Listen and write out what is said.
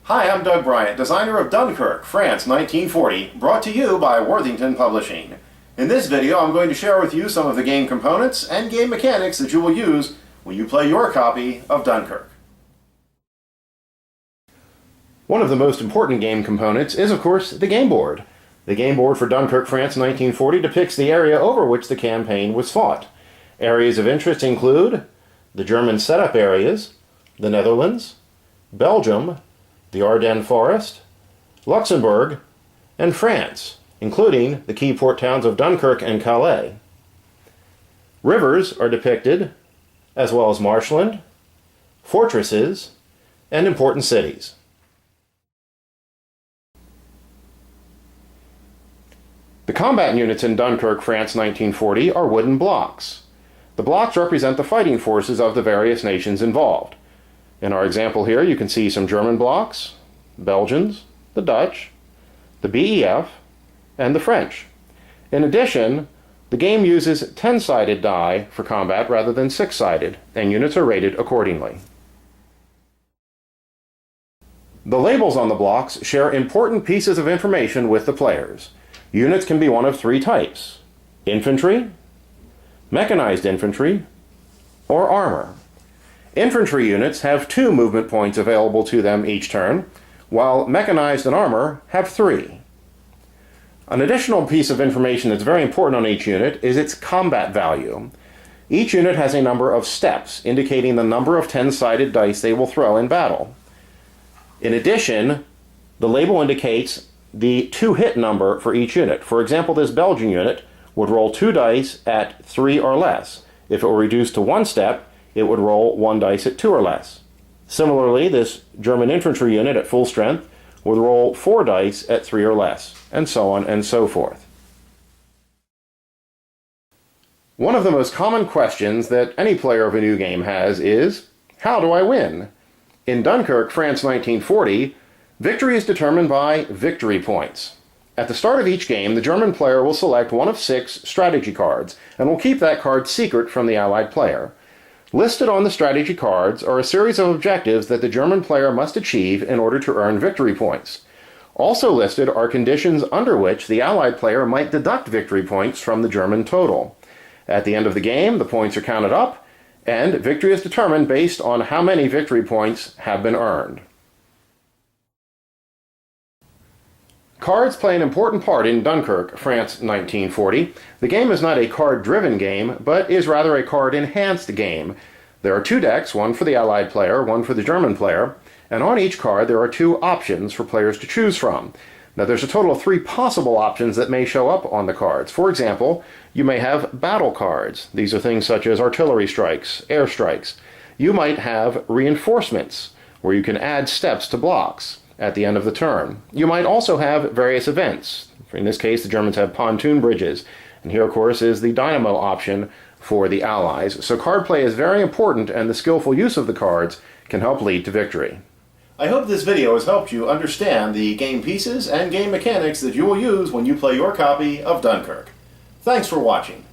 Hi, I'm Doug Bryant, designer of Dunkirk, France, 1940, brought to you by Worthington Publishing. In this video, I'm going to share with you some of the game components and game mechanics that you will use when you play your copy of Dunkirk. One of the most important game components is, of course, the game board. The game board for Dunkirk, France, 1940 depicts the area over which the campaign was fought. Areas of interest include the German setup areas, the Netherlands, Belgium, the Ardennes Forest, Luxembourg, and France, including the key port towns of Dunkirk and Calais. Rivers are depicted, as well as marshland, fortresses, and important cities. The combat units in Dunkirk, France, 1940 are wooden blocks. The blocks represent the fighting forces of the various nations involved. In our example here, you can see some German blocks, Belgians, the Dutch, the BEF, and the French. In addition, the game uses 10-sided die for combat rather than 6-sided, and units are rated accordingly. The labels on the blocks share important pieces of information with the players. Units can be one of three types: infantry, mechanized infantry, or armor. Infantry units have 2 movement points available to them each turn, while mechanized and armor have 3. An additional piece of information that's very important on each unit is its combat value. Each unit has a number of steps, indicating the number of 10-sided dice they will throw in battle. In addition, the label indicates the 2-hit number for each unit. For example, this Belgian unit would roll 2 dice at 3 or less. If it were reduced to 1 step, it would roll 1 dice at 2 or less. Similarly, this German infantry unit at full strength would roll 4 dice at 3 or less, and so on and so forth. One of the most common questions that any player of a new game has is, how do I win? In Dunkirk, France, 1940, victory is determined by victory points. At the start of each game, the German player will select one of 6 strategy cards, and will keep that card secret from the Allied player. Listed on the strategy cards are a series of objectives that the German player must achieve in order to earn victory points. Also listed are conditions under which the Allied player might deduct victory points from the German total. At the end of the game, the points are counted up, and victory is determined based on how many victory points have been earned. Cards play an important part in Dunkirk, France, 1940. The game is not a card-driven game, but is rather a card-enhanced game. There are 2 decks, one for the Allied player, one for the German player, and on each card there are 2 options for players to choose from. Now there's a total of 3 possible options that may show up on the cards. For example, you may have battle cards. These are things such as artillery strikes, air strikes. You might have reinforcements, where you can add steps to blocks at the end of the turn. You might also have various events. In this case, the Germans have pontoon bridges, and here, of course, is the dynamo option for the Allies. So card play is very important, and the skillful use of the cards can help lead to victory. I hope this video has helped you understand the game pieces and game mechanics that you will use when you play your copy of Dunkirk. Thanks for watching.